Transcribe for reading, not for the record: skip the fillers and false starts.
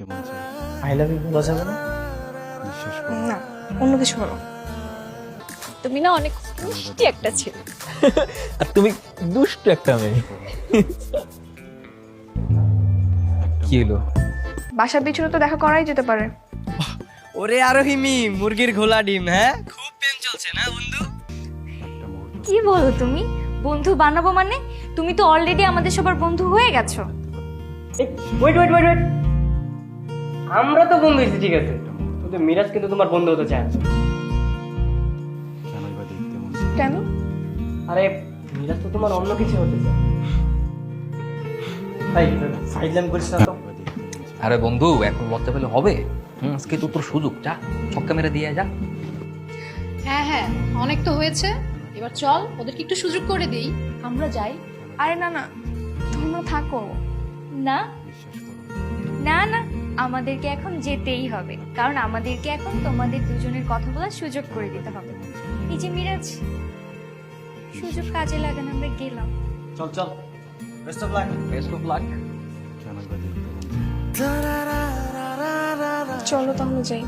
দেখতে মন চায়। আই লাভ ইউ বলা যাবে না? বিশ্বাস করো, না, অন্য কিছু বলো। তুমি না অনেক মিষ্টি একটা ছেলে। আর তুমি দুষ্ট একটা মেয়ে। কি হলো? বাসার পিছনে তো দেখা করাই যেতে পারে। ওরে আরোহিমি, মুরগির ঘোলা ডিম। হ্যাঁ, খুব প্রেম চলছে না বন্ধু? একটা মুহূর্ত কি বলো তুমি? বন্ধু বানাবো মানে? তুমি তো অলরেডি আমাদের সবার বন্ধু হয়ে গেছো। ওয়েট ওয়েট ওয়েট ওয়েট, আমরা তো বন্ধু হয়েছি, ঠিক আছে, কিন্তু মিরাজ কিন্তু তোমার বন্ধু হতে চায় না। কেনই বা দেখতে মন চায়। কেন? আরে মিরাজ তো তোমার অন্য কিছু হতে চায়। ভাই ফাইজলাম করিস না তো। বা দেখতে মন চায়। আরে বন্ধু, এখন লজ্জা পেলে হবে? আজকে তো তোর সুযোগ, যা ছক্কা মেরে দিয়ে যা। হ্যাঁ হ্যাঁ, অনেক তো হয়েছে, এবার চল ওদেরকে একটু সুযোগ করে দেই, আমরা যাই। আরে না না, তোমরা থাকো। না বিশ্বাস করো, না না, আমাদেরকে এখন যেতেই হবে, কারণ আমাদেরকে এখন তোমাদের দুজনের কথা বলার সুযোগ করে দিতে হবে। এই যে মিরাজ, সুযোগ কাজে লাগান, আমরা গেলাম। চল চল, best of luck. Best of luck. কেনই বা দেখতে মন চায়। চলো তাহলে যাই।